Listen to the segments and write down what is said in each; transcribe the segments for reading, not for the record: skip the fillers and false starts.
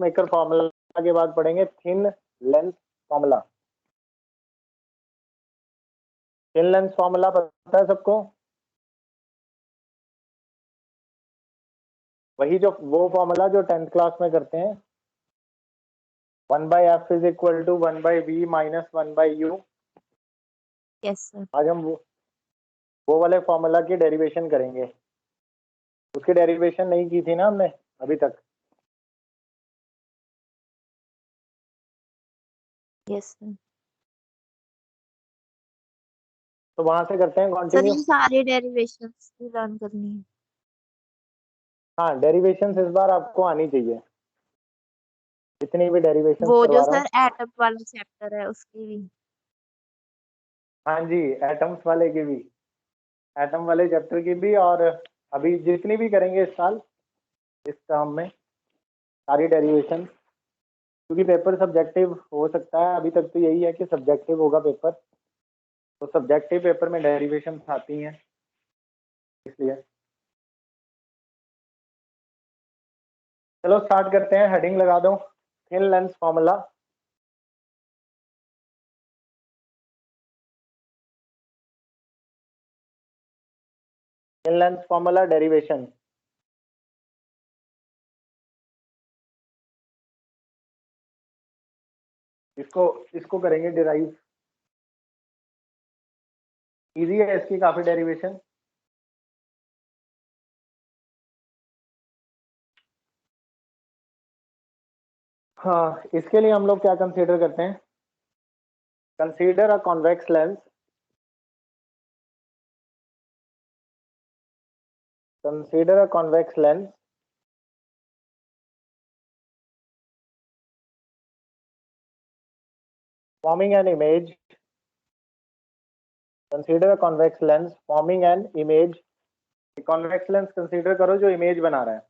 Maker formula के बाद पढ़ेंगे thin lens formula. Thin lens formula पता है सबको? वही जो वो फॉर्मूला जो 10th क्लास में करते हैं, 1/f is equal to 1/v minus 1/u। Yes sir. आज हम वो वाले फॉर्मूला की डेरिवेशन करेंगे। उसकी डेरिवेशन नहीं की थी ना हमने अभी तक। Yes sir. तो वहां से करते हैं सर कंटिन्यू। ये सारे डेरिवेशंस लर्न करनी है। हाँ, डेरिवेशन इस बार आपको आनी चाहिए, जितनी भी डेरिवेशन वो जो करवा रहा हूँ। सर एटम वाला चैप्टर है उसकी भी। हाँ जी, एटम्स वाले की भी, एटम वाले चैप्टर की भी, और अभी जितनी भी करेंगे इस साल इस टर्म में सारी डेरिवेशन, क्योंकि पेपर सब्जेक्टिव हो सकता है। अभी तक तो यही है कि सब्जेक्टिव होगा पेपर, तो सब्जेक्टिव पेपर में डेरिवेशन आती हैं, इसलिए चलो स्टार्ट करते हैं। हेडिंग लगा दो, thin lens formula. Thin lens formula derivation. इसको इसको करेंगे डिराइव। इजी है इसकी काफी डेरिवेशन। हाँ, इसके लिए हम लोग क्या कंसीडर करते हैं? Consider a convex lens. Consider a convex lens forming an image. Consider a convex lens forming an image. Convex lens consider करो जो इमेज बना रहा है।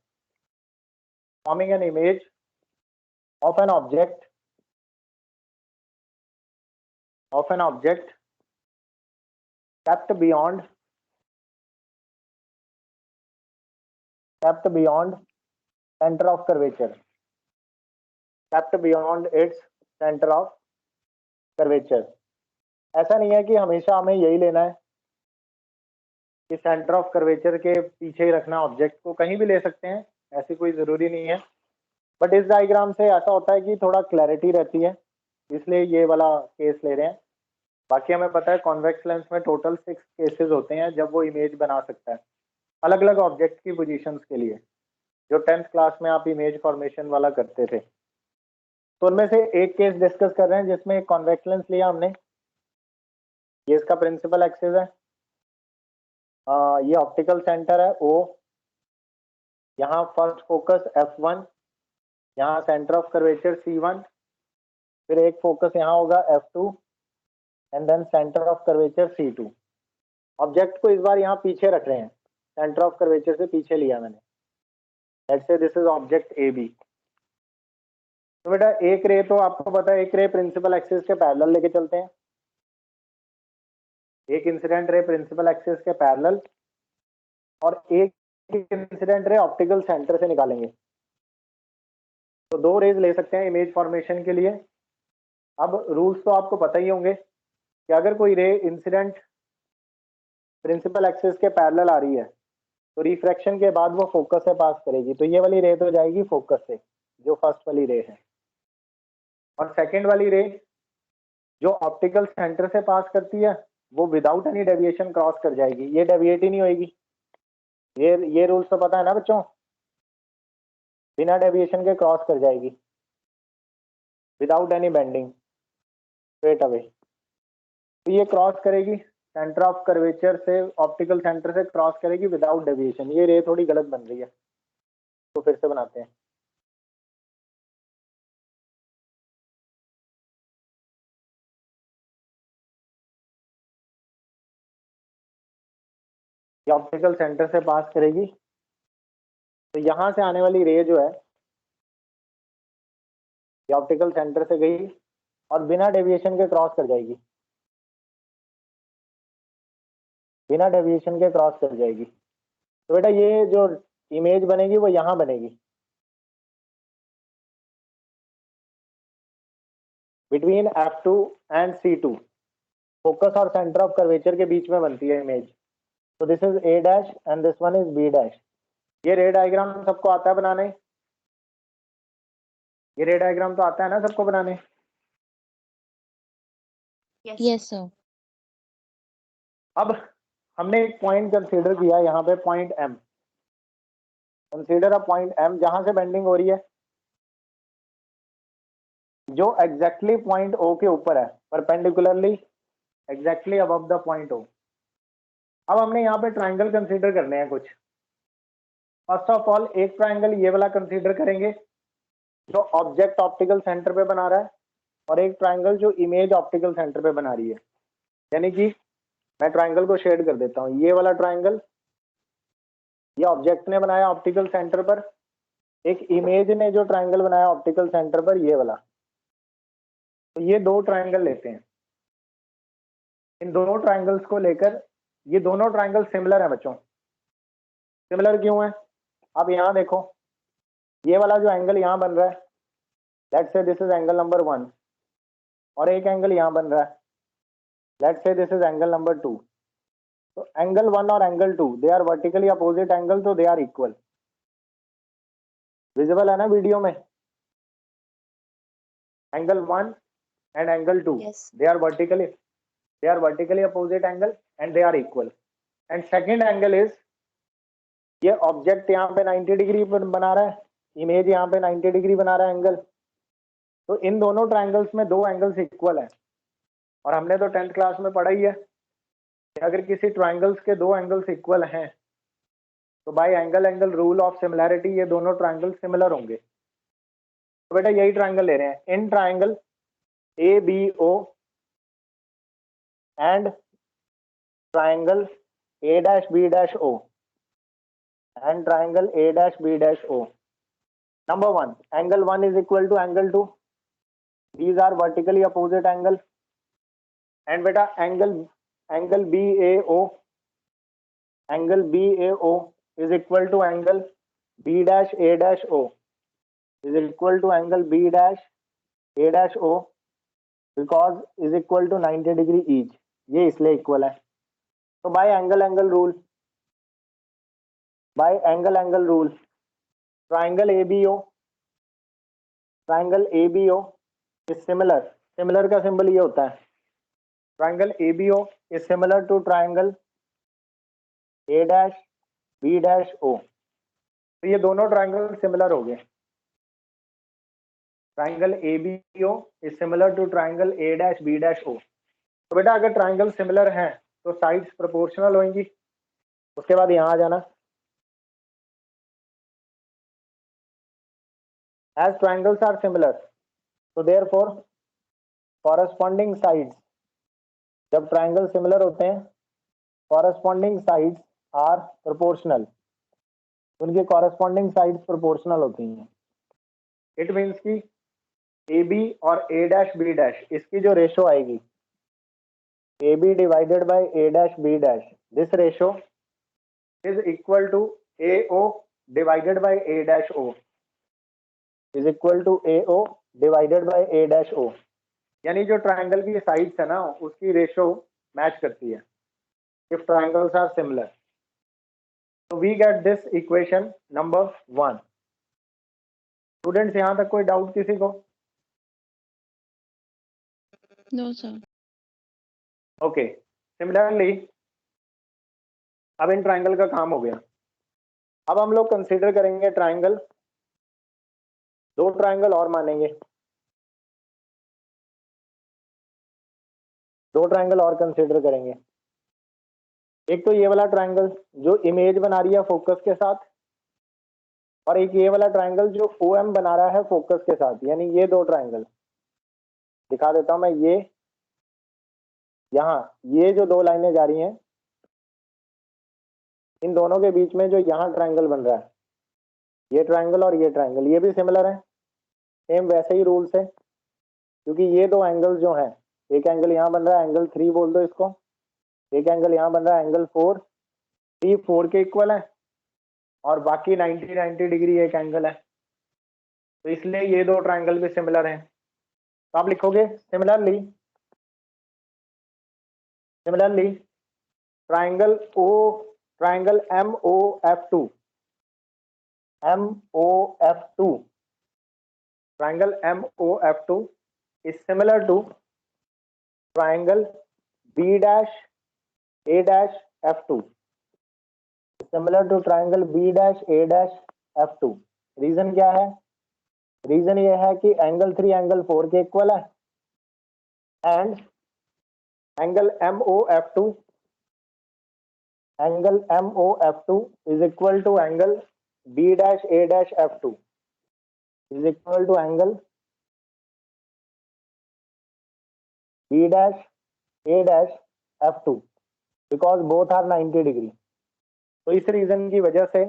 Forming an image of an object, kept beyond center of curvature, kept beyond its center of curvature। ऐसा नहीं है कि हमेशा हमें यही लेना है कि सेंटर ऑफ कर्वेचर के पीछे ही रखना ऑब्जेक्ट को, कहीं भी ले सकते हैं, ऐसी कोई जरूरी नहीं है। बट इस डायग्राम से ऐसा होता है कि थोड़ा क्लैरिटी रहती है, इसलिए ये वाला केस ले रहे हैं। बाकी हमें पता है कॉन्वेक्स लेंस में टोटल 6 केसेस होते हैं जब वो इमेज बना सकता है अलग अलग ऑब्जेक्ट की पोजीशंस के लिए, जो 10th क्लास में आप इमेज फॉर्मेशन वाला करते थे। तो उनमें से एक केस डिस्कस कर रहे हैं जिसमें एक कॉन्वेक्स लेंस लिया हमने। ये इसका प्रिंसिपल एक्सिस है, ये ऑप्टिकल सेंटर है O, यहाँ फर्स्ट फोकस F1, यहाँ सेंटर ऑफ कर्वेचर C1, फिर एक फोकस यहाँ होगा F2 and then centre of curvature C2। Object को इस बार यहाँ पीछे रख रहे हैं, सेंटर ऑफ कर्वेचर से पीछे लिया मैंने। Let's say this is object AB। तो बेटा एक रे तो आपको पता है, एक रे प्रिंसिपल एक्सिस के पैरेलल लेके चलते हैं, एक इंसिडेंट रे प्रिंसिपल एक्सिस के पैरेलल, और एक इंसिडेंट रे ऑप्टिकल सेंटर से निकालेंगे। तो 2 रेज ले सकते हैं इमेज फॉर्मेशन के लिए। अब रूल्स तो आपको पता ही होंगे कि अगर कोई रे इंसिडेंट प्रिंसिपल एक्सिस के पैरेलल आ रही है तो रिफ्रैक्शन के बाद वो फोकस से पास करेगी, तो ये वाली रे तो जाएगी फोकस से, जो फर्स्ट वाली रे है। और सेकेंड वाली रे जो ऑप्टिकल सेंटर से पास करती है वो विदाउट एनी डेविएशन क्रॉस कर जाएगी, ये डेविएट ही नहीं होगी। ये रूल्स तो पता है ना बच्चों, बिना डेविएशन के क्रॉस कर जाएगी, without any bending, straight away. तो ये क्रॉस करेगी सेंटर ऑफ कर्वेचर से, ऑप्टिकल सेंटर से क्रॉस करेगी विदाउट डेविएशन। ये रे थोड़ी गलत बन रही है, तो फिर से बनाते हैं। ये ऑप्टिकल सेंटर से पास करेगी, तो यहां से आने वाली रे जो है ये ऑप्टिकल सेंटर से गई और बिना डेविएशन के क्रॉस कर जाएगी, बिना डेविएशन के क्रॉस कर जाएगी। तो बेटा ये जो इमेज बनेगी वो यहाँ बनेगी, between F2 and C2, focus और सेंटर ऑफ कर्वेचर के बीच में बनती है इमेज। तो this is A dash and this one is B dash. ये रे डायग्राम सबको आता है बनाने? ये रे डायग्राम तो आता है ना सबको बनाने? Yes sir. अब हमने एक पॉइंट कंसीडर किया यहाँ पे, point M। Consider a point M जहां से बेंडिंग हो रही है, जो एग्जैक्टली पॉइंट O के ऊपर है, perpendicularly exactly above the point O। अब हमने यहाँ पे ट्राइंगल कंसीडर करने हैं कुछ। फर्स्ट ऑफ ऑल एक ट्राइंगल ये वाला कंसीडर करेंगे जो ऑब्जेक्ट ऑप्टिकल सेंटर पे बना रहा है, और एक ट्राइंगल जो इमेज ऑप्टिकल सेंटर पे बना रही है। यानी कि मैं ट्राइंगल को शेड कर देता हूँ। ये वाला ट्राइंगल ये ऑब्जेक्ट ने बनाया ऑप्टिकल सेंटर पर, एक इमेज ने जो ट्राइंगल बनाया ऑप्टिकल सेंटर पर, ये वाला। तो ये दो ट्राइंगल लेते हैं। इन दोनों ट्राइंगल्स को लेकर, ये दोनों ट्राइंगल सिमिलर है बच्चों। सिमिलर क्यों है? अब यहाँ देखो, ये वाला जो एंगल यहाँ बन रहा है, let's say this is angle number 1, और एक एंगल यहाँ बन रहा है, let's say this is angle number 2। तो एंगल 1 और angle 2 they are vertically opposite angle, तो दे आर इक्वल। विजिबल है ना वीडियो में? Angle 1 and angle 2, Yes. they are vertically opposite angle and they are equal. And second angle is, ये object यहाँ पे 90 degree बना रहा है, इमेज यहाँ पे 90 डिग्री बना रहा है एंगल। तो इन दोनों ट्राइंगल्स में दो एंगल्स इक्वल है, और हमने तो 10th क्लास में पढ़ा ही है कि अगर किसी ट्राइंगल्स के दो एंगल्स इक्वल हैं तो bye angle rule of similarity ये दोनों ट्राइंगल सिमिलर होंगे। तो बेटा यही ट्राइंगल ले रहे हैं। In triangle ABO and triangle A-B-O and triangle A-B-O. Number 1, angle 1 is equal to angle 2. These are vertically opposite angle. And beta angle BAO is equal to angle B-A-O is equal to angle B-A-O because is equal to 90 degree each. ये इसलिए equal है। तो bye angle rule, triangle ABO is similar का symbol ये होता है। triangle ABO is similar to triangle A-B-O। तो ये दोनों ट्राइंगल सिमिलर हो गए। Triangle ABO is similar to triangle A-B-O। तो बेटा अगर ट्राइंगल सिमिलर हैं तो साइड्स प्रोपोर्शनल होंगी। उसके बाद यहाँ आ जाना, as triangles are similar so therefore corresponding sides, जब ट्राइंगल सिमिलर होते हैं corresponding sides are proportional, उनकी corresponding sides proportional होती हैं। इट मीन्स कि AB और A-B' इसकी जो रेशो आएगी AB divided by A-B', this ratio is equal to AO divided by A-O is equal to AO divided by A-O। यानी जो ट्राइंगल की साइड्स है ना उसकी रेशो मैच करती है इफ ट्राइंगल्स आर सिमिलर। तो we get this equation number 1। Students यहाँ तक कोई डाउट किसी को? No sir. ओके, सिमिलरली अब इन ट्राइंगल का काम हो गया। अब हम लोग कंसीडर करेंगे ट्राइंगल, दो ट्राइंगल और मानेंगे, दो ट्राइंगल और कंसीडर करेंगे। एक तो ये वाला ट्राइंगल जो इमेज बना रही है फोकस के साथ, और एक ये वाला ट्राइंगल जो OM बना रहा है फोकस के साथ। यानी ये दो ट्राइंगल दिखा देता हूं मैं। ये यहाँ ये जो दो लाइनें जा रही हैं, इन दोनों के बीच में जो यहाँ ट्राइंगल बन रहा है, ये ट्राइंगल और ये ट्राइंगल, ये भी सिमिलर है। सेम वैसे ही रूल्स है, क्योंकि ये दो एंगल जो हैं, एक एंगल यहाँ बन रहा है एंगल 3 बोल दो इसको, एक एंगल यहाँ बन रहा है एंगल 4, 3 4 के इक्वल है, और बाकी 90 डिग्री एक एंगल है। तो इसलिए ये दो ट्राइंगल भी सिमिलर हैं। तो आप लिखोगे similarly triangle MOF2 triangle MOF2 is similar to triangle B-A-F2 similar to triangle B-A-F2। Reason क्या है? रीजन ये है कि एंगल 3 एंगल 4 के इक्वल है and angle MOF2 is equal to angle B-A-F2 is equal to angle B-A-F2 because both are 90 degree. तो इस reason की वजह से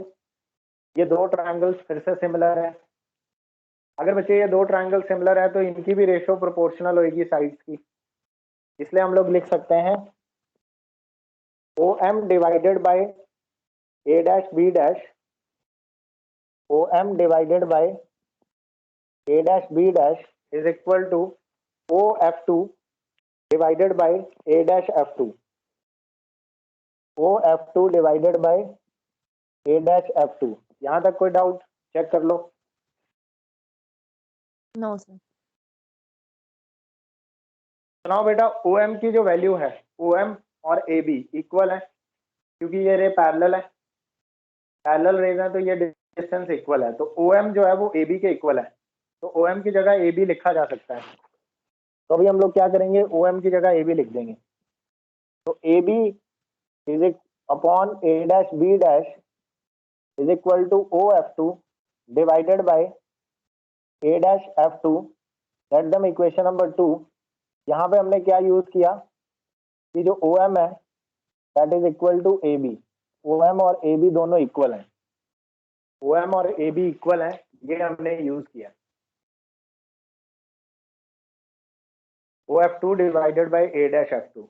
ये दो ट्रायंगल्स फिर से सिमिलर है। अगर बच्चे ये दो ट्रायंगल सिमिलर है तो इनकी भी रेशियो प्रोपोर्शनल होगी साइड्स की, इसलिए हम लोग लिख सकते हैं OM divided by A-B' OM divided by A-B' is equal to OF2 divided by A-F2 OF2 divided by A-F2। यहां तक कोई डाउट? चेक कर लो। No sir. सुनाओ बेटा, OM की जो वैल्यू है, OM और AB इक्वल है क्योंकि ये रे पैरेलल है, पैरेलल रेज है तो ये डिस्टेंस इक्वल है, तो OM जो है वो AB के इक्वल है, तो OM की जगह AB लिखा जा सकता है। तो अभी हम लोग क्या करेंगे, OM की जगह AB लिख देंगे। तो AB is upon A-B' is equal to OF2 divided by A-F2। Let them equation number 2। यहाँ पे हमने क्या यूज किया कि जो OM है that is equal to AB। OM और AB दोनों इक्वल हैं, OM और AB इक्वल हैं, ये हमने यूज किया। OF2 divided by A-F2।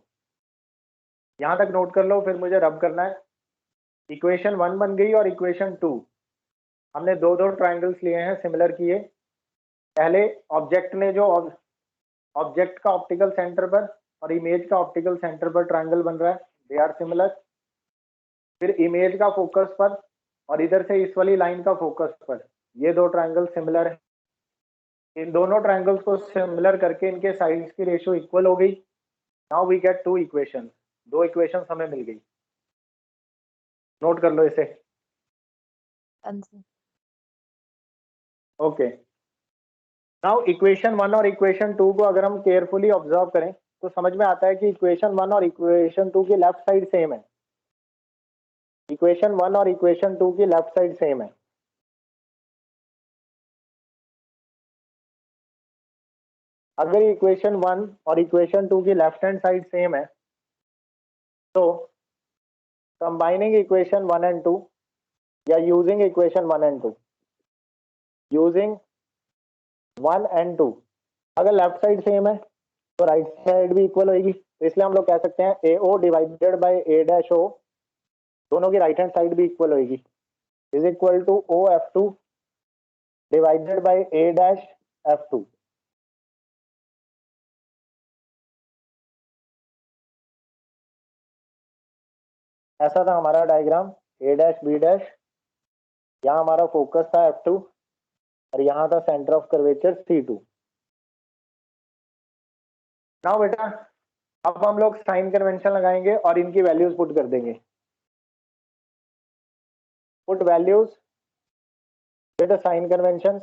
यहाँ तक नोट कर लो, फिर मुझे रब करना है। इक्वेशन 1 बन गई और इक्वेशन 2 हमने दो ट्राइंगल्स लिए हैं सिमिलर किए। पहले ऑब्जेक्ट ने जो ऑब्जेक्ट का ऑप्टिकल सेंटर पर और इमेज का ऑप्टिकल सेंटर पर ट्राइंगल बन रहा है, दे आर सिमिलर। फिर इमेज का फोकस पर और इधर से इस वाली लाइन का फोकस पर, ये दो ट्राइंगल सिमिलर है। इन दोनों ट्राइंगल्स को सिमिलर करके इनके साइड्स की रेशियो इक्वल हो गई। Now we get two equation, दो इक्वेशन हमें मिल गई। नोट कर लो इसे। ओके, नाउ इक्वेशन 1 और इक्वेशन 2 को अगर हम केयरफुली ऑब्जर्व करें तो समझ में आता है कि इक्वेशन 1 और इक्वेशन 2 की लेफ्ट साइड सेम है। इक्वेशन 1 और इक्वेशन 2 की लेफ्ट साइड सेम है। अगर इक्वेशन 1 और इक्वेशन 2 की लेफ्ट हैंड साइड सेम है तो कंबाइनिंग इक्वेशन 1 एंड 2 या using equation 1 and 2, using 1 and 2, अगर लेफ्ट साइड सेम है तो राइट साइड भी इक्वल होगी। तो इसलिए हम लोग कह सकते हैं AO डिवाइडेड बाय A-O दोनों की राइट हैंड साइड भी इक्वल होगी, is equal to OF2 divided by A-F2। ऐसा था हमारा डायग्राम A-B', यहाँ हमारा फोकस था F2 और यहाँ था centre of curvature C2। Now बेटा अब हम लोग साइन कन्वेंशन लगाएंगे और इनकी वैल्यूज पुट कर देंगे। Put values with sign convention.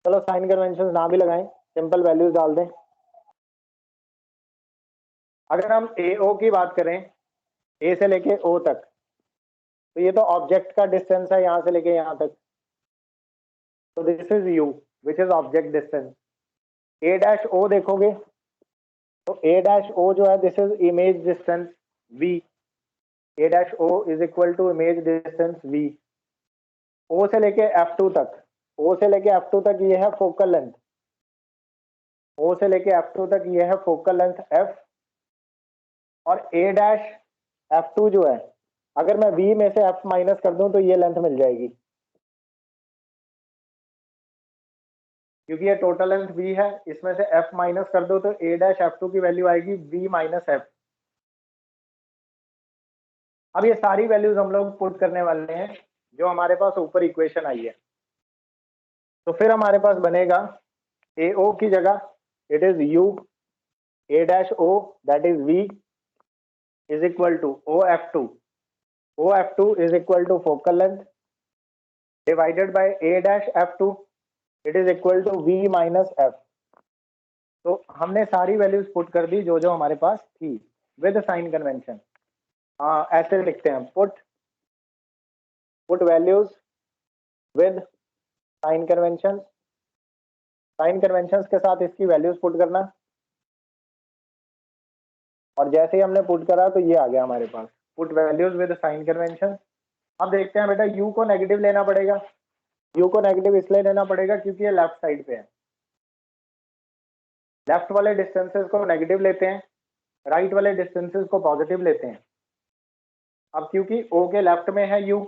चलो साइन कन्वेंशन ना भी लगाएं, सिंपल वैल्यूज डाल दें। अगर हम AO की बात करें, A से लेके O तक, तो ये तो ऑब्जेक्ट का डिस्टेंस है यहाँ से लेके यहाँ तक, तो this is U which is object distance. A-O देखोगे तो A-O जो है this is image distance V। A-O is equal to image distance V। O से लेके F2 तक, O से लेके F2 तक ये है फोकल लेंथ, O से लेके F2 तक ये है फोकल लेंथ F। और A-F2 जो है, अगर मैं V में से F माइनस कर दूं तो ये लेंथ मिल जाएगी। क्योंकि ये टोटल लेंथ v है, इसमें से f माइनस कर दो तो a डैश f2 की वैल्यू आएगी v माइनस f। अब ये सारी वैल्यूज हम लोग पुट करने वाले हैं जो हमारे पास ऊपर इक्वेशन आई है। तो फिर हमारे पास बनेगा AO की जगह it is u a dash o that is v is equal to OF2 is equal to focal length divided by a dash f2 it is equal to v minus f। तो हमने सारी values put कर दी जो जो हमारे पास थी with sign convention. ऐसे लिखते हैं put values with sign convention, sign conventions के साथ इसकी वैल्यूज पुट करना। और जैसे ही हमने पुट करा तो ये आ गया हमारे पास put values with sign convention. अब देखते हैं बेटा u को नेगेटिव लेना पड़ेगा। u को नेगेटिव इसलिए लेना पड़ेगा क्योंकि ये लेफ्ट साइड पे है, लेफ्ट वाले डिस्टेंसेस को नेगेटिव लेते हैं, राइट वाले डिस्टेंसेस को पॉजिटिव लेते हैं। अब क्योंकि o के लेफ्ट में है u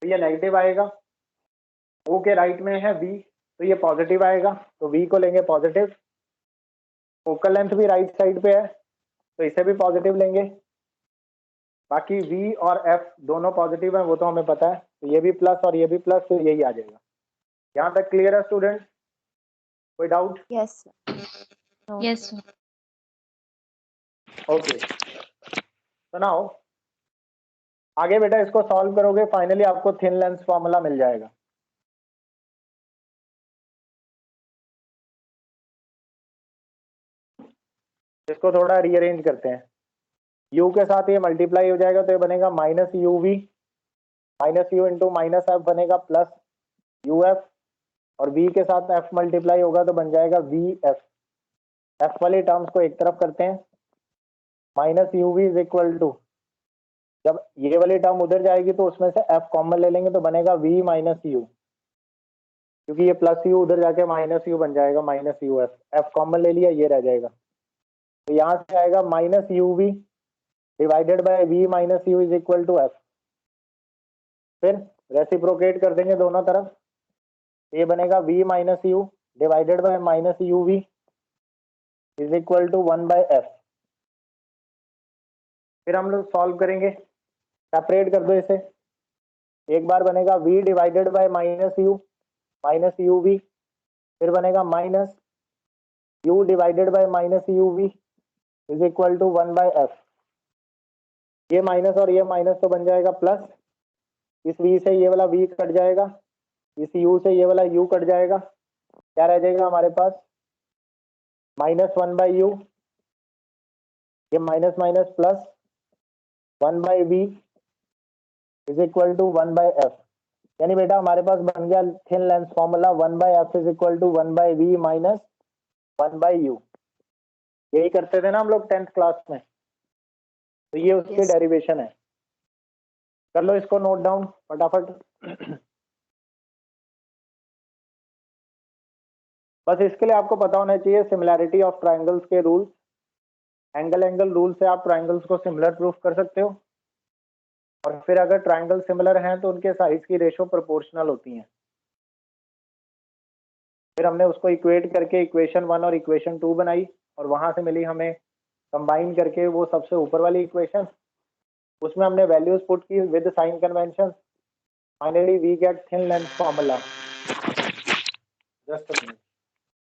तो ये नेगेटिव आएगा, o के राइट में है v तो ये पॉजिटिव आएगा, तो v को लेंगे पॉजिटिव। फोकल लेंथ भी राइट साइड पे है तो इसे भी पॉजिटिव लेंगे। बाकी v और f दोनों पॉजिटिव है वो तो हमें पता है, तो ये भी प्लस और ये भी प्लस, तो यही आ जाएगा। यहाँ तक क्लियर है स्टूडेंट, कोई doubt? Yes. Yes, sir. Okay, तो नाउ आगे बेटा इसको सॉल्व करोगे, फाइनली आपको थिन लेंथ फॉर्मूला मिल जाएगा। इसको थोड़ा रीअरेंज करते हैं, u के साथ ये मल्टीप्लाई हो जाएगा तो ये बनेगा minus uv minus u into minus f बनेगा प्लस uf, और v के साथ f मल्टीप्लाई होगा तो बन जाएगा vf। f वाली टर्म्स को एक तरफ करते हैं, minus uv is equal to, जब ये वाली टर्म उधर जाएगी तो उसमें से f कॉमन ले लेंगे तो बनेगा v माइनस u, क्योंकि ये प्लस u उधर जाके माइनस u बन जाएगा माइनस uf, f कॉमन ले लिया ये रह जाएगा, तो यहाँ से आएगा minus uv divided by v minus u is equal to f। फिर रेसिप्रोकेट कर देंगे दोनों तरफ, ये बनेगा v minus u divided by minus uv is equal to 1 by f। फिर हम लोग सॉल्व करेंगे, सेपरेट कर दो इसे, एक बार बनेगा v divided by minus u minus uv, फिर बनेगा minus u divided by minus uv is equal to 1 by f। ये माइनस और ये माइनस तो बन जाएगा प्लस, इस v से ये वाला v कट जाएगा, इस u से ये वाला u कट जाएगा, क्या रह जाएगा हमारे पास माइनस 1 बाई यू, ये minus minus plus 1 by V is equal to 1 by F. यानी बेटा हमारे पास बन गया thin length formula 1 by F is equal to 1 by V minus 1 by U. यही करते थे ना हम लोग 10th क्लास में, तो ये उसकी Yes. डेरिवेशन है। कर लो इसको नोट डाउन फटाफट। बस इसके लिए आपको पता होना चाहिए सिमिलैरिटी ऑफ ट्राइंगल्स के रूल्स। एंगल रूल से आप ट्राइंगल्स को सिमिलर प्रूफ कर सकते हो, और फिर अगर ट्राइंगल सिमिलर हैं तो उनके साइज की रेशो प्रोपोर्शनल होती हैं। फिर हमने उसको इक्वेट करके इक्वेशन 1 और इक्वेशन 2 बनाई, और वहां से मिली हमें कंबाइन करके वो सबसे ऊपर वाली इक्वेशन, उसमें हमने वैल्यूज पुट की with sign convention. Finally we get thin length formula. Just a minute.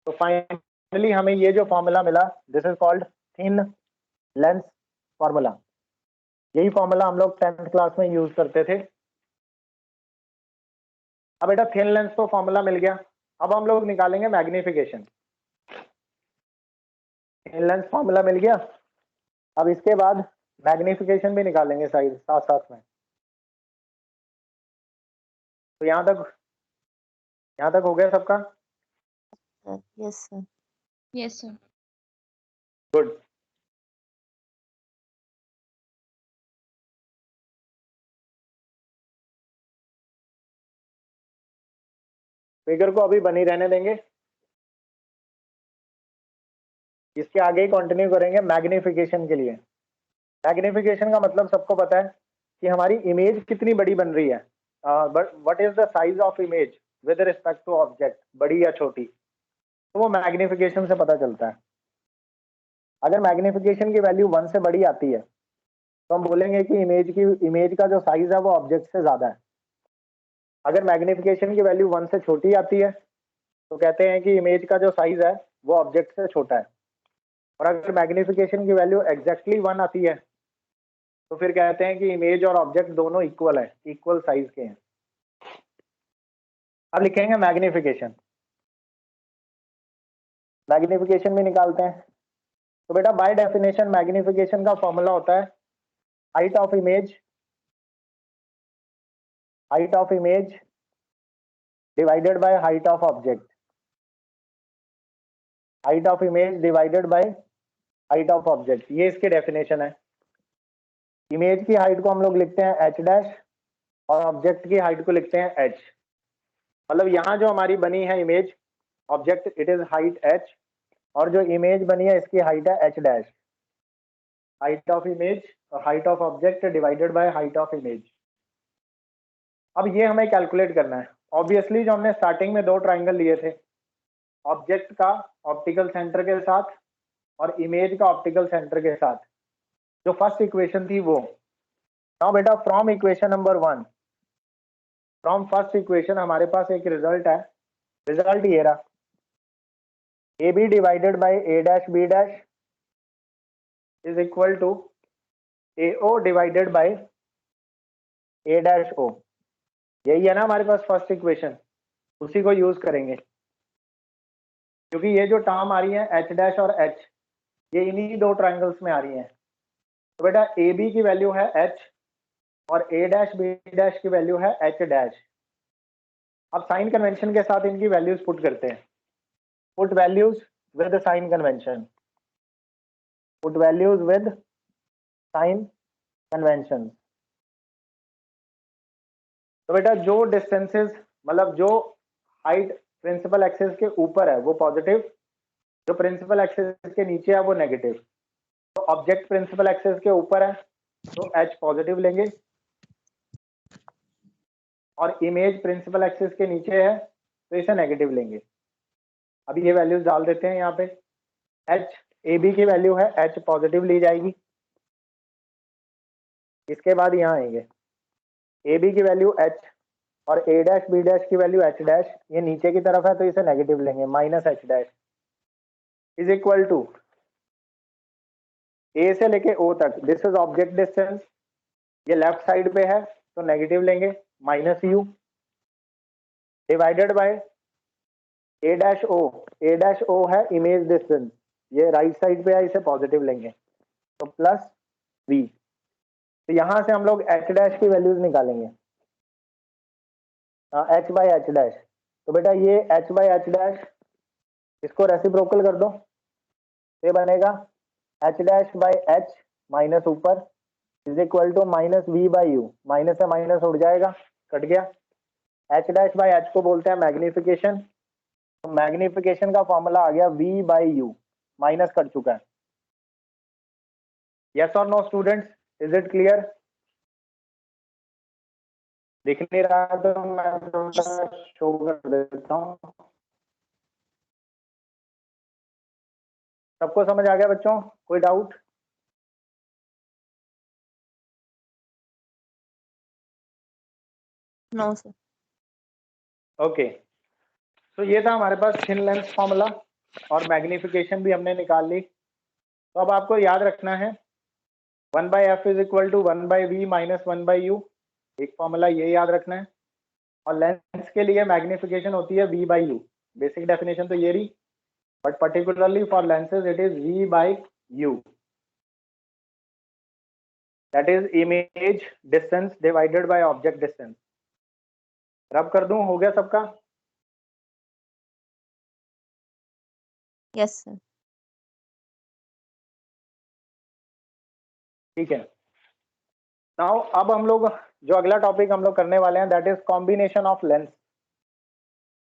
तो फाइनली हमें ये जो फॉर्मूला मिला this is called thin length formula. यही फॉर्मूला हम लोग 10th क्लास में यूज करते थे। अब बेटा थिन लेंथ तो फॉर्मूला मिल गया, अब हम लोग निकालेंगे मैग्निफिकेशन। थिन लेंथ फॉर्मूला मिल गया, अब इसके बाद मैग्निफिकेशन भी निकालेंगे साइज साथ साथ में। तो यहाँ तक हो गया सबका? Yes, sir. Yes, sir. Good. Figure को अभी बनी रहने देंगे, इसके आगे ही कंटिन्यू करेंगे मैग्निफिकेशन के लिए। मैग्निफिकेशन का मतलब सबको पता है कि हमारी इमेज कितनी बड़ी बन रही है, what is the size of image with respect to object, बड़ी या छोटी। तो वो मैग्निफिकेशन से पता चलता है। अगर मैग्निफिकेशन की वैल्यू 1 से बड़ी आती है तो हम बोलेंगे कि इमेज का जो साइज है वो ऑब्जेक्ट से ज्यादा है। अगर मैग्निफिकेशन की वैल्यू 1 से छोटी आती है तो कहते हैं कि इमेज का जो साइज है वो ऑब्जेक्ट से छोटा है। और अगर मैग्निफिकेशन की वैल्यू एग्जैक्टली 1 आती है तो फिर कहते हैं कि इमेज और ऑब्जेक्ट दोनों इक्वल है, इक्वल साइज के हैं। अब लिखेंगे मैग्निफिकेशन, मैग्निफिकेशन भी निकालते हैं। तो बेटा बाय डेफिनेशन मैग्निफिकेशन का फॉर्मूला होता है height of image divided by height of object, height of image divided by height of object, ये इसकी डेफिनेशन है। इमेज की हाइट को हम लोग लिखते हैं h डैश और ऑब्जेक्ट की हाइट को लिखते हैं h। मतलब यहाँ जो हमारी बनी है image, object it is height h और जो इमेज बनी है इसकी हाइट है h dash, height of image और height of object divided by height of image. अब ये हमें कैलकुलेट करना है। ऑब्वियसली जो हमने स्टार्टिंग में 2 ट्राइंगल लिए थे, ऑब्जेक्ट का ऑप्टिकल सेंटर के साथ और इमेज का ऑप्टिकल सेंटर के साथ, जो फर्स्ट इक्वेशन थी वो। नाउ बेटा from equation number 1, from first equation हमारे पास एक रिजल्ट है। रिजल्ट ये रहा, A B divided by A dash B dash is equal to A O divided by A dash O. यही है ना हमारे पास फर्स्ट इक्वेशन, उसी को यूज करेंगे क्योंकि ये जो टर्म आ रही है एच डैश और एच, ये इन्हीं 2 ट्राइंगल्स में आ रही है। तो बेटा ए बी की वैल्यू है एच और ए डैश बी डैश की वैल्यू है एच डैश। अब साइन कन्वेंशन के साथ इनकी वैल्यूज पुट करते हैं। Put values with sign convention, put values with sign convention. तो बेटा जो डिस्टेंसेस, मतलब जो हाइट प्रिंसिपल एक्सिस के ऊपर है वो पॉजिटिव, जो प्रिंसिपल एक्सिस के नीचे है वो नेगेटिव। तो ऑब्जेक्ट प्रिंसिपल एक्सिस के ऊपर है तो h पॉजिटिव लेंगे और इमेज प्रिंसिपल एक्सिस के नीचे है तो इसे नेगेटिव लेंगे। अभी ये वैल्यूज डाल देते हैं यहाँ पे। h ए बी की वैल्यू है h पॉजिटिव ली जाएगी। इसके बाद यहाँ आएंगे ए बी की वैल्यू h और ए डैश बी डैश की वैल्यू h डैश, ये नीचे की तरफ है तो इसे नेगेटिव लेंगे, minus h dash is equal to A से लेके ओ तक, दिस इज ऑब्जेक्ट डिस्टेंस, ये लेफ्ट साइड पे है तो नेगेटिव लेंगे minus u divided by A dash O. A dash ओ है इमेज डिस्टेंस, ये राइट साइड पे है, इसे पॉजिटिव लेंगे तो प्लस वी। तो यहां से हम लोग एच डैश की वैल्यूज निकालेंगे, एच बाई एच डैश। तो बेटा ये एच बाई एच डैश, इसको रेसिप्रोकल कर दो, ये बनेगा H dash by H minus ऊपर is equal to minus v by you. Minus से माइनस उड़ जाएगा, कट गया। एच डैश बाई एच को बोलते हैं मैग्निफिकेशन, तो मैग्निफिकेशन का फॉर्मूला आ गया V by you, minus cut चुका है। यस और no students, is it clear? दिख नहीं रहा तो मैं शो कर देता हूँ। सबको समझ आ गया बच्चों, कोई डाउट? No sir. ओके, तो ये था हमारे पास थिन लेंस फॉर्मूला और मैग्निफिकेशन भी हमने निकाल ली। तो अब आपको याद रखना है 1 by F is equal to 1 by V minus 1 by U, एक फॉर्मूला ये याद रखना है। और लेंस के लिए मैग्निफिकेशन होती है v by you, basic definition तो ये रही, but particularly for lenses it is v by you, that is image distance divided by object distance. रब कर दूं, हो गया सबका? Yes sir. ठीक है। नाउ अब हम लोग जो अगला टॉपिक हम लोग करने वाले हैं that is combination of lens.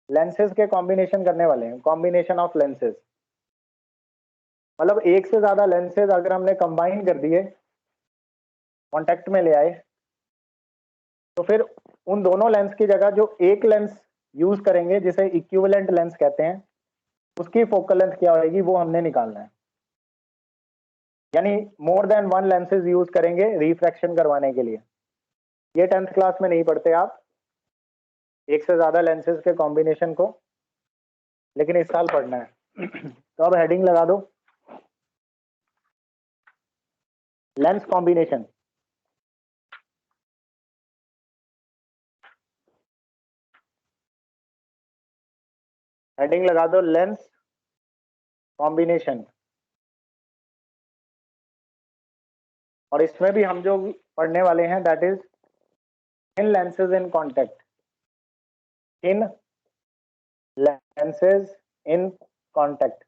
Lenses के कॉम्बिनेशन करने वाले हैं, कॉम्बिनेशन ऑफ लेंसेज। मतलब एक से ज्यादा लेंसेज अगर हमने कंबाइन कर दिए, कांटेक्ट में ले आए, तो फिर उन दोनों लेंस की जगह जो एक लेंस यूज करेंगे जिसे इक्विवेलेंट लेंस कहते हैं, उसकी फोकल लेंथ क्या होगी वो हमने निकालना है। यानी more than one lenses use करेंगे रिफ्रैक्शन करवाने के लिए। ये 10th क्लास में नहीं पढ़ते आप एक से ज्यादा लेंसेज के कॉम्बिनेशन को, लेकिन इस साल पढ़ना है। तो अब हेडिंग लगा दो, लेंस कॉम्बिनेशन। हेडिंग लगा दो लेंस कॉम्बिनेशन। और इसमें भी हम जो पढ़ने वाले हैं that is thin lenses in contact. Thin lenses in contact.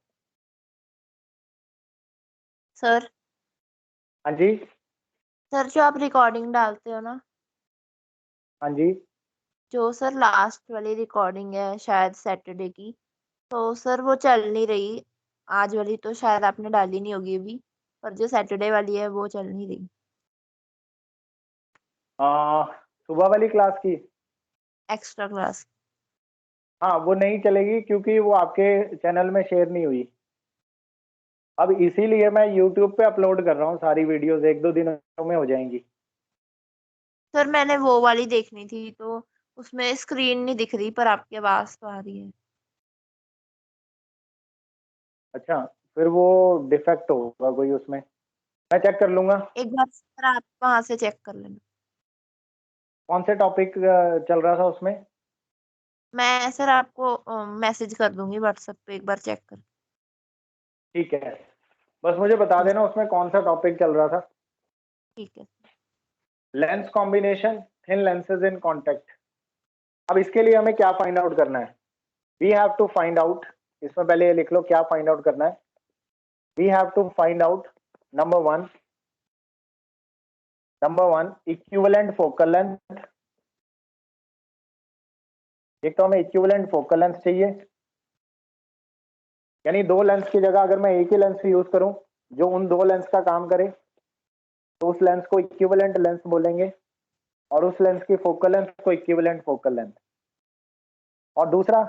Sir हाँ जी, सर जो आप रिकॉर्डिंग डालते हो ना, हाँ जी। जो सर लास्ट वाली रिकॉर्डिंग है शायद सैटरडे की, तो सर वो चल नहीं रही। आज वाली तो शायद आपने डाली नहीं होगी अभी, पर जो सैटरडे वाली है वो चल नहीं रही। सुबह वाली क्लास की? Extra class. हाँ, वो नहीं चलेगी क्योंकि वो आपके चैनल में शेयर नहीं हुई। अब इसीलिए मैं YouTube पे अपलोड कर रहा हूँ सारी वीडियोस, 1-2 दिनों में हो जाएंगी। सर मैंने वो वाली देखनी थी, तो उसमें स्क्रीन नहीं दिख रही पर आपकी आवाज तो आ रही है। अच्छा, फिर वो डिफेक्ट होगा कोई उसमें, मैं चेक कर लूंगा। एक बार सर आप वहां से चेक कर लेना। कौन से टॉपिक चल रहा था उसमें? मैं सर आपको मैसेज कर दूंगी व्हाट्सएप पे, एक बार चेक कर। ठीक है, बस मुझे बता देना उसमें कौन सा टॉपिक चल रहा था। ठीक है। Lens combination, thin lenses in contact. अब इसके लिए हमें क्या फाइंड आउट करना है? We have to find out, इसमें पहले ये लिख लो क्या फाइंड आउट करना है। We have to find out number one equivalent focal length. एक तो हमें इक्विवेलेंट फोकल लेंथ चाहिए, यानी दो लेंस की जगह अगर मैं एक ही लेंस यूज करूं जो उन दो लेंस का काम करे तो उस लेंस को इक्विवेलेंट लेंस बोलेंगे, और उस लेंस की फोकल लेंथ को इक्विवेलेंट फोकल लेंथ। और दूसरा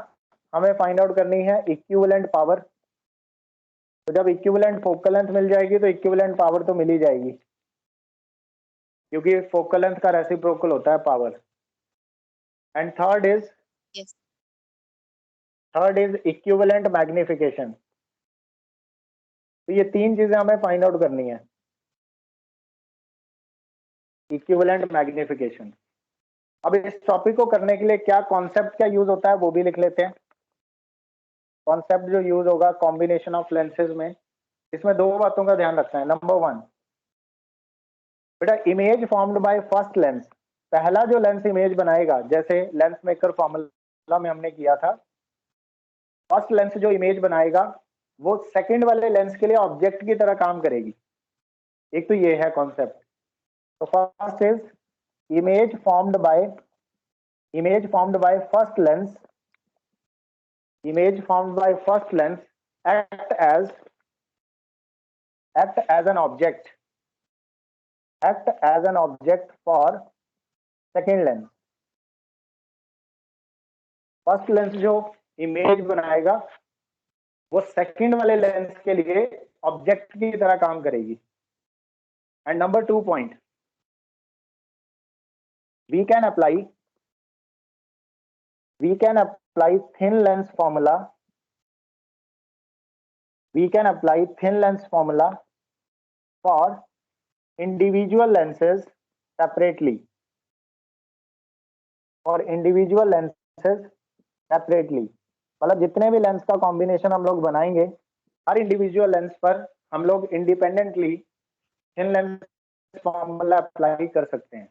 हमें फाइंड आउट करनी है इक्विवेलेंट पावर। तो जब इक्विवेलेंट फोकल लेंथ मिल जाएगी तो इक्विवेलेंट पावर तो मिल ही जाएगी, क्योंकि फोकल लेंथ का रेसिप्रोकल होता है power. And yes. Third is equivalent magnification. तो ये तीन चीजें हमें फाइंड आउट करनी है। Equivalent magnification. अब इस टॉपिक को करने के लिए क्या कॉन्सेप्ट क्या यूज होता है वो भी लिख लेते हैं। कॉन्सेप्ट जो यूज होगा कॉम्बिनेशन ऑफ लेंसेज में, इसमें दो बातों का ध्यान रखना है। नंबर वन, बेटा image formed by first lens. पहला जो लेंस इमेज बनाएगा, जैसे लेंस मेकर फॉर्मूला में हमने किया था, फर्स्ट लेंस जो इमेज बनाएगा वो सेकंड वाले लेंस के लिए ऑब्जेक्ट की तरह काम करेगी। एक तो ये है कॉन्सेप्ट। तो first is image formed by first lens, image formed by first lens act as an object for second lens। First lens जो इमेज बनाएगा वो सेकंड वाले लेंस के लिए ऑब्जेक्ट की तरह काम करेगी। And number 2 point, we can apply thin lens formula for individual lenses separately, मतलब जितने भी लेंस का कॉम्बिनेशन हम लोग बनाएंगे हर इंडिविजुअल लेंस पर हम लोग independently thin lens formula apply कर सकते हैं।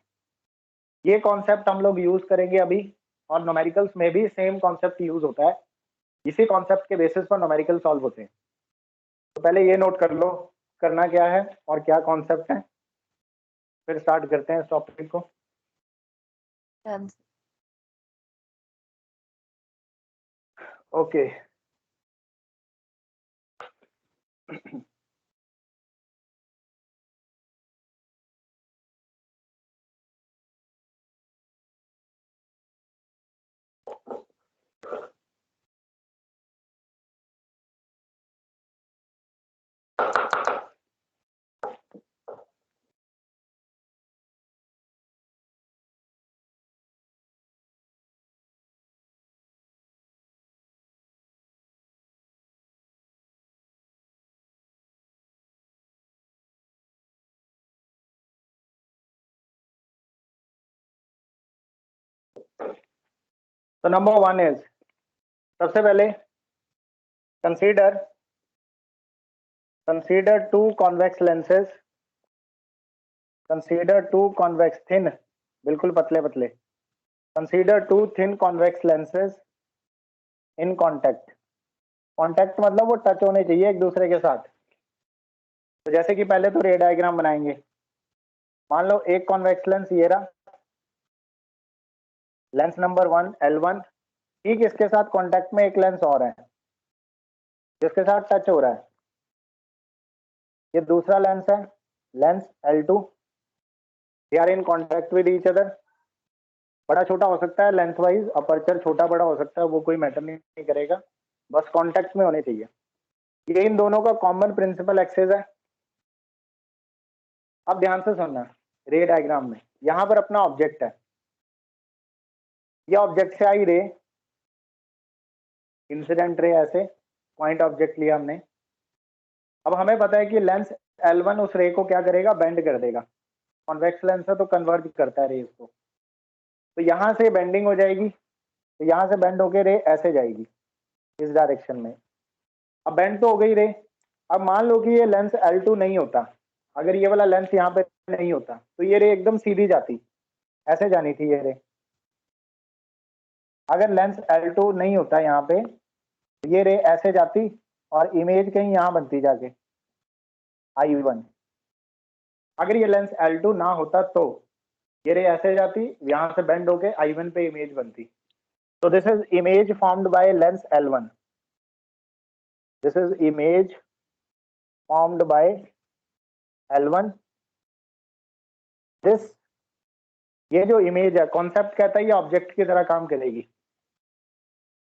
ये कॉन्सेप्ट हम लोग यूज करेंगे अभी, और न्यूमेरिकल्स में भी सेम कॉन्सेप्ट यूज होता है। इसी कॉन्सेप्ट के बेसिस पर न्यूमेरिकल सॉल्व होते हैं। तो पहले ये नोट कर लो करना क्या है और क्या कॉन्सेप्ट है, फिर स्टार्ट करते हैं इस टॉपिक को। डन। ओके तो नंबर 1 इज, सबसे पहले consider two convex lenses, consider two convex thin, बिल्कुल पतले पतले, consider two thin convex lenses in contact. Contact मतलब वो टच होने चाहिए एक दूसरे के साथ। तो जैसे कि पहले तो रे डायग्राम बनाएंगे। मान लो एक कॉन्वेक्स लेंस ये रहा, लेंस नंबर 1 L1, ठीक इसके साथ कॉन्टैक्ट में एक लेंस और है जिसके साथ टच हो रहा है, ये दूसरा लेंस है, lens L2, they are in contact with each other. बड़ा छोटा हो सकता है लेंथ वाइज, अपर्चर छोटा बड़ा हो सकता है, वो कोई मैटर नहीं करेगा, बस कॉन्टैक्ट में होने चाहिए। ये इन दोनों का कॉमन प्रिंसिपल एक्सेस है। अब ध्यान से सुनना, रे डायग्राम में यहां पर अपना ऑब्जेक्ट है, ये ऑब्जेक्ट से आई रे, इंसिडेंट रे, ऐसे पॉइंट ऑब्जेक्ट लिया हमने। अब हमें पता है कि लेंस L1 उस रे को क्या करेगा, बेंड कर देगा। कॉन्वेक्स लेंस है तो कन्वर्ज करता है रेज को, तो यहां से बेंडिंग हो जाएगी, तो यहां से बेंड होके रे ऐसे जाएगी इस डायरेक्शन में। अब बेंड तो हो गई रे। अब मान लो कि ये लेंस L2 नहीं होता, अगर ये वाला लेंस यहाँ पे नहीं होता तो ये रे एकदम सीधी जाती, ऐसे जानी थी ये रे। अगर लेंस L2 नहीं होता यहाँ पे तो ये रे ऐसे जाती और इमेज कहीं यहाँ बनती जाके I1। अगर ये लेंस L2 ना होता तो ये रे ऐसे जाती, यहां से बेंड होके I1 पे इमेज बनती। तो this is image formed by lens L1, this is image formed by L1। This, ये जो इमेज है, कॉन्सेप्ट कहता है ये ऑब्जेक्ट की तरह काम करेगी।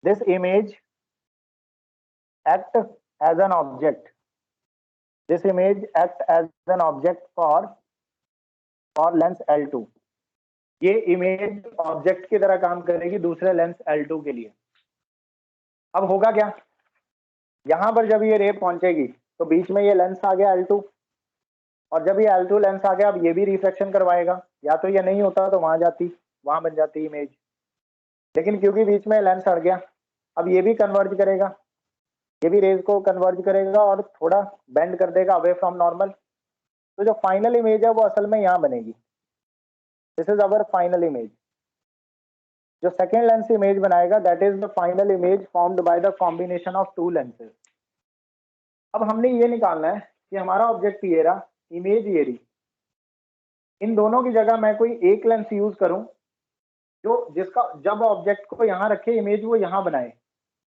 This image act as an object, this image act as an object for lens L2। ये इमेज ऑब्जेक्ट की तरह काम करेगी दूसरे लेंस L2 के लिए। अब होगा क्या, यहां पर जब ये रे पहुंचेगी तो बीच में ये लेंस आ गया L2, और जब ये L2 लेंस आ गया, अब ये भी रिफ्लेक्शन करवाएगा, या तो ये नहीं होता तो वहां जाती, वहां बन जाती इमेज, लेकिन क्योंकि बीच में लेंस अड़ गया, अब ये भी कन्वर्ज करेगा, ये भी रेज को कन्वर्ज करेगा और थोड़ा बेंड कर देगा अवे फ्रॉम नॉर्मल। तो जो फाइनल इमेज है वो असल में यहाँ बनेगी। This is our final image. जो सेकेंड लेंस इमेज बनाएगा, that is the final image formed by the combination of to lenses. अब हमने ये निकालना है कि हमारा ऑब्जेक्ट ये रहा, इमेज ये रही, इन दोनों की जगह मैं कोई एक लेंस यूज करूं जो जिसका जब ऑब्जेक्ट को यहाँ रखे इमेज वो यहाँ बनाए,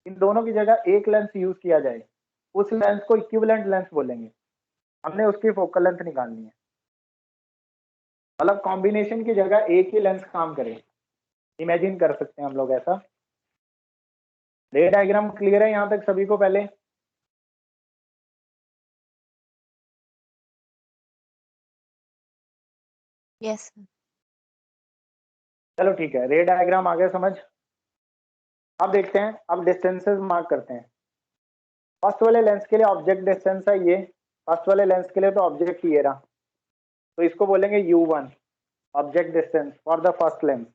इन दोनों की जगह एक लेंस यूज किया जाए, उस लेंस को इक्विवेलेंट लेंस बोलेंगे। हमने उसकी फोकल लेंथ निकालनी है, मतलब कॉम्बिनेशन की जगह एक ही लेंस काम करे, इमेजिन कर सकते हैं हम लोग ऐसा। रे डायग्राम क्लियर है यहाँ तक सभी को? पहले यस सर। चलो ठीक है, रे डायग्राम आ गया समझ। अब देखते हैं, अब डिस्टेंसेस मार्क करते हैं। फर्स्ट वाले लेंस के लिए ऑब्जेक्ट डिस्टेंस है ये, फर्स्ट वाले लेंस के लिए तो ऑब्जेक्ट ये रहा, तो इसको बोलेंगे U1, object distance for the first lens.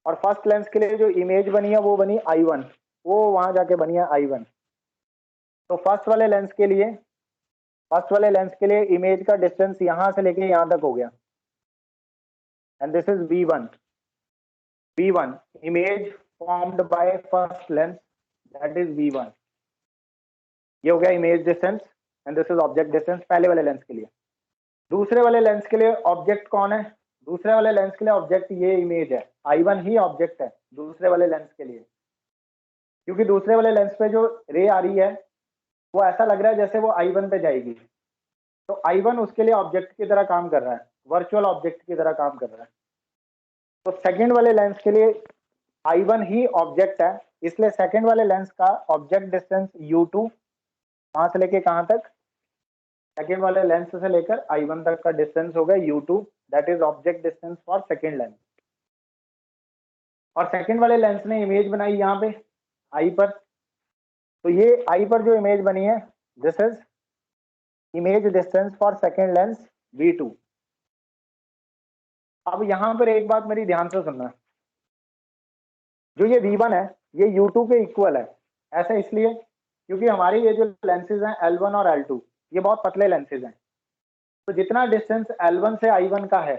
और फर्स्ट लेंस के लिए जो इमेज बनी है वो बनी I1, वो वहां जाके बनी है I1। तो फर्स्ट वाले लेंस के लिए इमेज का डिस्टेंस यहां से लेके यहां तक हो गया, and this is V1 image formed by first lens, that is V1। ये हो गया image distance and this is object distance पहले वाले लेंस के लिए। दूसरे वाले लेंस के लिए ऑब्जेक्ट कौन है? दूसरे वाले लेंस के लिए ऑब्जेक्ट ये इमेज है, I1 ही ऑब्जेक्ट है दूसरे वाले लेंस के लिए, क्योंकि दूसरे वाले लेंस पे जो रे आ रही है वो ऐसा लग रहा है जैसे वो I1 पे जाएगी, तो I1 उसके लिए ऑब्जेक्ट की तरह काम कर रहा है, वर्चुअल ऑब्जेक्ट की तरह काम कर रहा है। तो सेकंड वाले लेंस के लिए I1 ही ऑब्जेक्ट है, इसलिए सेकंड वाले लेंस का ऑब्जेक्ट डिस्टेंस U2, कहां से लेके कहां तक? सेकंड वाले लेंस से लेकर I1 तक का डिस्टेंस हो गया U2, that is object distance for second lens. और सेकंड वाले लेंस ने इमेज बनाई यहाँ पे I पर, तो ये I पर जो इमेज बनी है, this is image distance for second lens V2। अब यहां पर एक बात मेरी ध्यान से सुनना, जो ये V1 है ये U2 के इक्वल है। ऐसा इसलिए क्योंकि हमारे ये जो लेंसेज हैं L1 और L2 ये बहुत पतले लेंसेज हैं, तो जितना डिस्टेंस L1 से I1 का है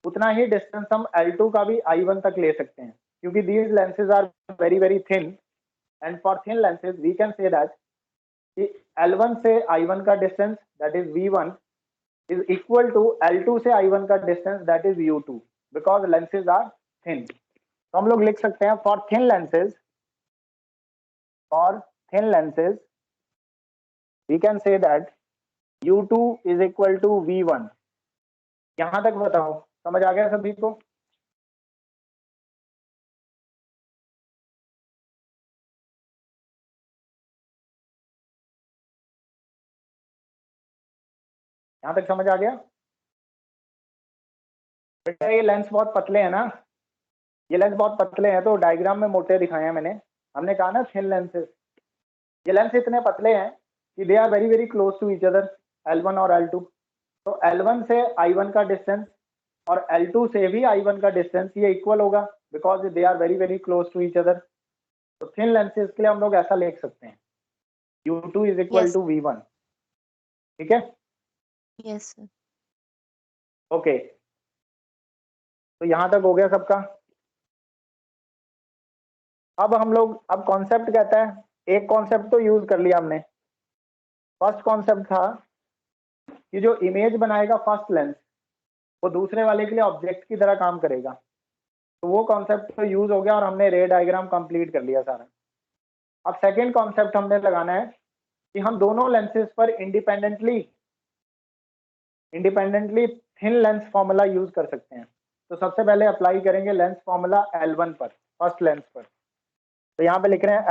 उतना ही डिस्टेंस हम L2 का भी I1 तक ले सकते हैं, क्योंकि these lenses are very very thin and for thin lenses we can say that कि L1 से I1 का distance that is V1 is equal to L2 से I1 का distance that is U2 because lenses are thin. तो हम लोग लिख सकते हैं for thin lenses we can say that U2 is equal to V1। यहां तक बताओ समझ आ गया सभी को? यहां तक समझ आ गया? बेटा ये लेंस बहुत पतले हैं ना, ये लेंस बहुत पतले हैं तो डायग्राम में मोटे दिखाए हैं मैंने। हमने कहा ना थिन लेंसेज, ये लेंस इतने पतले हैं कि they are very very close to each other L1 और L2। तो L1 से I1 का डिस्टेंस और L2 से भी I1 का डिस्टेंस ये इक्वल होगा because they are very very close to each other. तो थिन लेंसेज के लिए हम लोग ऐसा लिख सकते हैं U2 is equal Yes. To V1। ठीक है? Yes sir. ओके, तो यहां तक हो गया सबका। अब हम लोग अब कॉन्सेप्ट कहता है, एक कॉन्सेप्ट तो यूज कर लिया हमने। फर्स्ट कॉन्सेप्ट था कि जो इमेज बनाएगा फर्स्ट लेंस वो दूसरे वाले के लिए ऑब्जेक्ट की तरह काम करेगा, तो वो कॉन्सेप्ट तो यूज हो गया और हमने रे डायग्राम कंप्लीट कर लिया सारा। अब सेकेंड कॉन्सेप्ट हमने लगाना है कि हम दोनों लेंसेज पर independently thin lens formula use कर सकते हैं। तो सबसे पहले अप्लाई करेंगे लेंस फॉर्मूला L1 पर, फर्स्ट लेंस पर। तो यहाँ पे लिख रहे हैं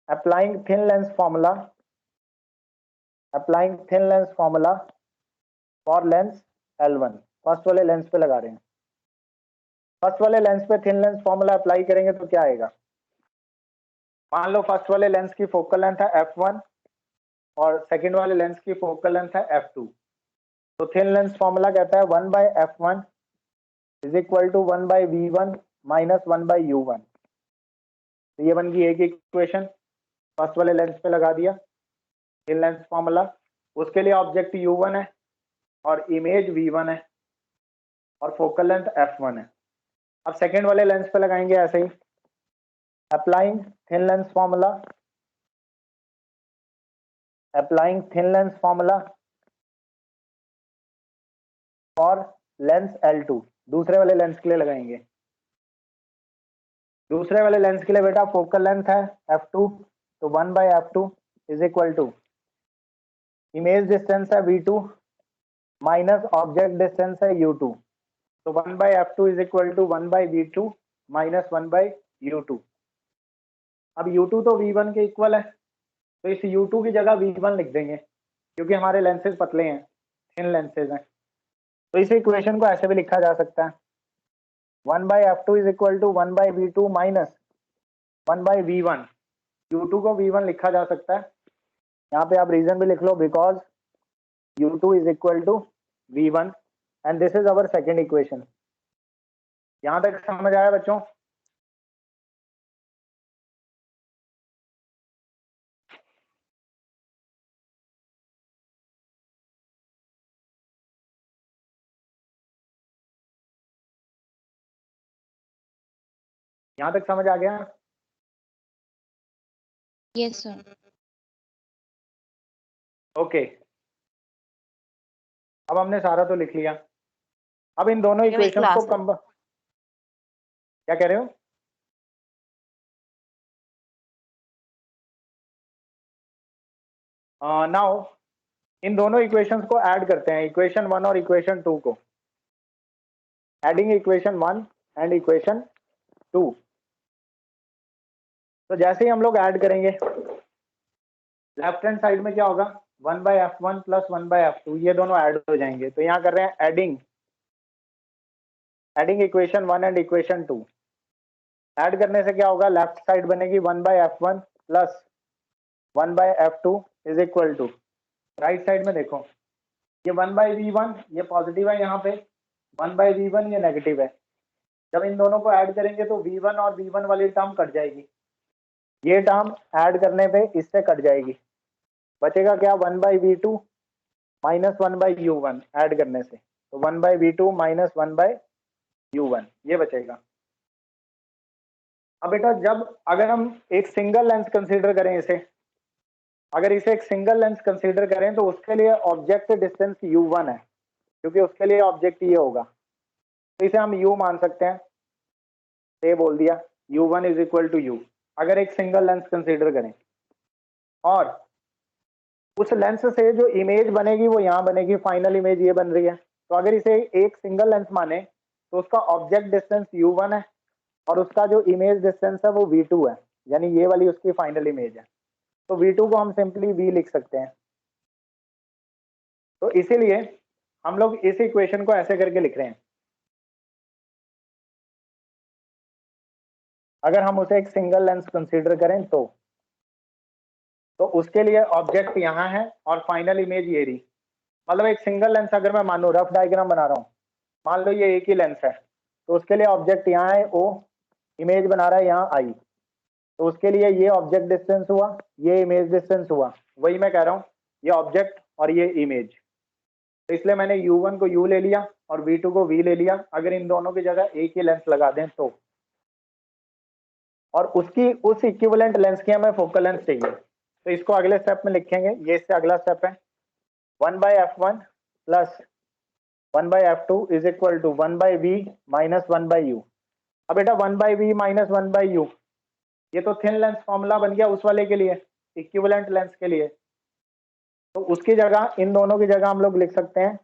applying thin lens formula for Lenz L1। First वाले लेंस पे लगा रहे हैं। फर्स्ट वाले लेंस पे थिन लेंस फॉर्मूला अप्लाई करेंगे तो क्या आएगा? मान लो फर्स्ट वाले लेंस की फोकल लेंथ है f1 और सेकंड वाले लेंस की फोकल लेंथ है f2। तो थिन लेंस फॉर्मूला कहता है 1/f1 is equal to 1/v1 minus 1/u1। तो ये बन गई एक इक्वेशन, फर्स्ट वाले लेंस पे लगा दिया थिन लेंस फॉर्मूला। उसके लिए ऑब्जेक्ट u1 है और इमेज v1 है और फोकल लेंथ f1 है। अब सेकंड वाले लेंस पे लगाएंगे ऐसे ही, अप्लाइंग थिन लेंस फॉर्मूला और लेंस L2 दूसरे वाले लेंस के लिए लगाएंगे। दूसरे वाले लेंस के लिए बेटा फोकल लेंथ है f2, तो 1/f2 is equal to image distance है v2 माइनस ऑब्जेक्ट डिस्टेंस है u2। तो 1/f2 is equal to 1/v2 minus 1/u2। अब u2 तो v1 के इक्वल है, तो इस u2 की जगह v1 लिख देंगे क्योंकि हमारे लेंसेज पतले हैं, थिन लेंसेज हैं। तो इस इक्वेशन को ऐसे भी लिखा जा सकता है 1/f2 is equal to 1/v2 minus 1/v1। u2 को v1 लिखा जा सकता है, यहाँ पे आप रीजन भी लिख लो because u2 is equal to v1 and this is our second equation. यहाँ तक समझ आया बच्चों? यहाँ तक समझ आ गया? Yes, sir. ओके, अब हमने सारा तो लिख लिया। अब इन दोनों मेरी इक्वेशंस को क्लास है। क्या कह रहे हो? नाउ इन दोनों इक्वेशंस को ऐड करते हैं, इक्वेशन 1 और इक्वेशन 2 को। एडिंग इक्वेशन 1 एंड इक्वेशन 2। तो जैसे ही हम लोग ऐड करेंगे लेफ्ट हैंड साइड में क्या होगा 1/f1 प्लस 1/f2, ये दोनों ऐड हो जाएंगे। तो यहाँ कर रहे हैं एडिंग इक्वेशन 1 एंड इक्वेशन 2। ऐड करने से क्या होगा, लेफ्ट साइड बनेगी 1/f1 plus 1/f2 is equal to, right side में देखो ये 1/v1 ये पॉजिटिव है, यहाँ पे 1/v1 ये नेगेटिव है। जब इन दोनों को ऐड करेंगे तो V1 और V1 वाली टर्म कट जाएगी, ये टर्म ऐड करने पे इससे कट जाएगी, बचेगा क्या 1/V2 माइनस 1/U1 ऐड करने से, तो 1/V2 माइनस 1/U1 ये बचेगा। अब बेटा जब अगर हम एक सिंगल लेंस कंसीडर करें इसे, अगर इसे एक सिंगल लेंस कंसीडर करें तो उसके लिए ऑब्जेक्ट डिस्टेंस U1 है, क्योंकि उसके लिए ऑब्जेक्ट ये होगा, तो इसे हम U मान सकते हैं, ये बोल दिया U1 is equal to U, अगर एक सिंगल लेंस कंसीडर करें। और उस लेंस से जो इमेज बनेगी वो यहाँ बनेगी, फाइनल इमेज ये बन रही है, तो अगर इसे एक सिंगल लेंस माने तो उसका ऑब्जेक्ट डिस्टेंस U1 है और उसका जो इमेज डिस्टेंस है वो V2 है, यानी ये वाली उसकी फाइनल इमेज है, तो V2 को हम सिंपली V लिख सकते हैं। तो इसीलिए हम लोग इस इक्वेशन को ऐसे करके लिख रहे हैं, अगर हम उसे एक सिंगल लेंस कंसीडर करें तो उसके लिए ऑब्जेक्ट यहाँ है और फाइनल इमेज ये रही, मतलब एक सिंगल लेंस अगर मैं मानो रफ डायग्राम बना रहा हूँ, मान लो ये एक ही लेंस है, तो उसके लिए ऑब्जेक्ट यहाँ है O, इमेज बना रहा है यहाँ I, तो उसके लिए ये ऑब्जेक्ट डिस्टेंस हुआ, ये इमेज डिस्टेंस हुआ, वही मैं कह रहा हूँ, ये ऑब्जेक्ट और ये इमेज, तो इसलिए मैंने U1 को U ले लिया और V2 को V ले लिया, अगर इन दोनों की जगह एक ही लेंस लगा दें तो, और उसकी उस इक्विवेलेंट लेंस की हमें फोकल लेंथ चाहिए, तो इसको अगले स्टेप में लिखेंगे, ये इससे अगला स्टेप है 1/f1 plus 1/f2 is equal to 1/v minus 1/u। अब बेटा 1/v माइनस 1/u ये तो थिन लेंस फॉर्मूला बन गया उस वाले के लिए, इक्विवेलेंट लेंस के लिए, तो उसकी जगह इन दोनों की जगह हम लोग लिख सकते हैं,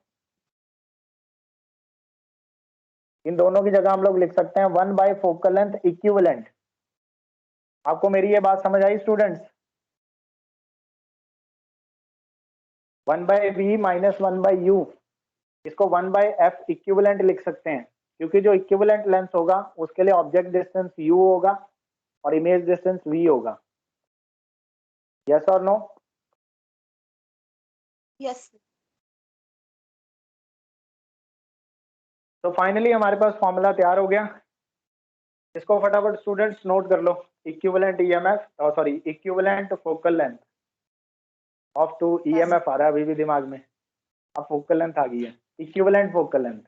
इन दोनों की जगह हम लोग लिख सकते हैं 1 फोकल लेंथ इक्विवेलेंट। आपको मेरी ये बात समझ आई स्टूडेंट्स? 1/v माइनस 1/u इसको 1/f इक्विवेलेंट लिख सकते हैं, क्योंकि जो इक्विवेलेंट लेंस होगा उसके लिए ऑब्जेक्ट डिस्टेंस u होगा और इमेज डिस्टेंस v होगा। यस और नो? यस। तो फाइनली हमारे पास फॉर्मूला तैयार हो गया, इसको फटाफट स्टूडेंट्स नोट कर लो, equivalent EMF sorry equivalent focal length of two EMF आ रहा है अभी भी दिमाग में, अब फोकल लेंथ आ गई है, इक्विवेलेंट फोकल लेंथ।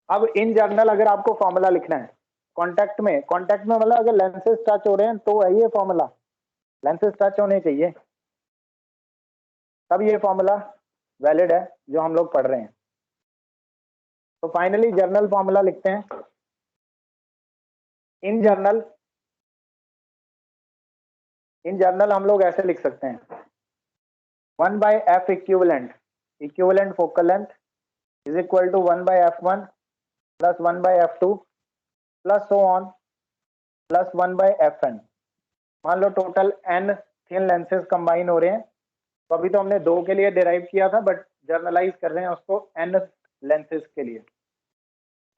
अब इन जनरल अगर आपको फॉर्मूला लिखना है कांटेक्ट में मतलब अगर लेंसेज टच हो रहे हैं तो है ये फॉर्मूला, लेंसेज टच होने चाहिए तब ये फॉर्मूला वैलिड है जो हम लोग पढ़ रहे हैं। तो फाइनली जर्नल फॉर्मूला लिखते हैं, इन जर्नल हम लोग ऐसे लिख सकते हैं 1/f equivalent focal length is equal to 1/f1 plus 1/f2 plus so on plus 1/fn। मान लो total n thin lenses combine हो रहे हैं, तो अभी तो हमने 2 के लिए डिराइव किया था बट जर्नलाइज कर रहे हैं उसको n लेंसेज के लिए।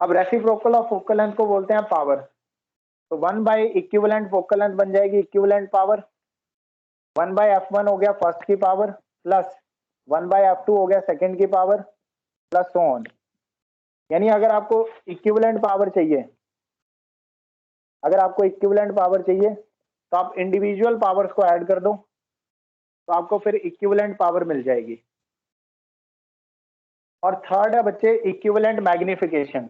अब रेसिप्रोकल ऑफ फोकल लेंथ को बोलते हैं पावर, तो 1 इक्विवेलेंट फोकल लेंथ बन जाएगी इक्विवेलेंट पावर, 1/f1 हो गया फर्स्ट की पावर प्लस 1/f2 हो गया सेकंड की पावर प्लस सो ऑन। यानी अगर आपको इक्विवेलेंट पावर चाहिए, तो आप इंडिविजुअल पावर्स को ऐड कर दो तो आपको फिर इक्विवेलेंट पावर मिल जाएगी। और थर्ड है बच्चे इक्विवेलेंट मैग्निफिकेशन।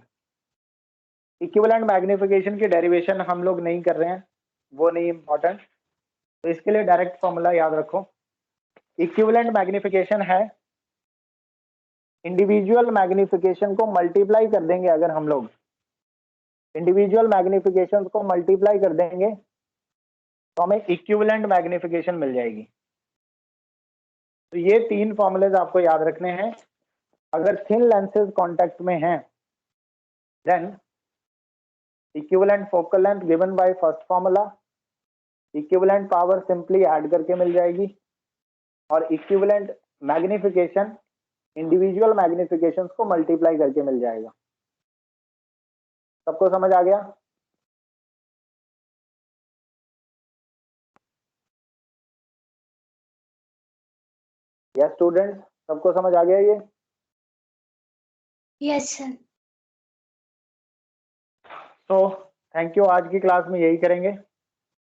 इक्विवेलेंट मैग्निफिकेशन की डेरिवेशन हम लोग नहीं कर रहे हैं, वो नहीं इंपॉर्टेंट, तो इसके लिए डायरेक्ट फॉर्मूला याद रखो, इक्विवेलेंट मैग्निफिकेशन है इंडिविजुअल मैग्निफिकेशन को मल्टीप्लाई कर देंगे, अगर हम लोग इंडिविजुअल मैग्निफिकेशन को मल्टीप्लाई कर देंगे तो हमें इक्विवेलेंट मैग्निफिकेशन मिल जाएगी। तो ये 3 फॉर्मूलेज आपको याद रखने हैं, अगर थिन लेंसेज कांटेक्ट में हैं then equivalent focal length given by first formula, equivalent power simply add करके मिल जाएगी, और इक्विवेलेंट मैग्निफिकेशन इंडिविजुअल मैग्निफिकेशंस को मल्टीप्लाई करके मिल जाएगा। सबको समझ आ गया? यस स्टूडेंट्स, सबको समझ आ गया ये? Yes sir. तो थैंक यू, आज की क्लास में यही करेंगे।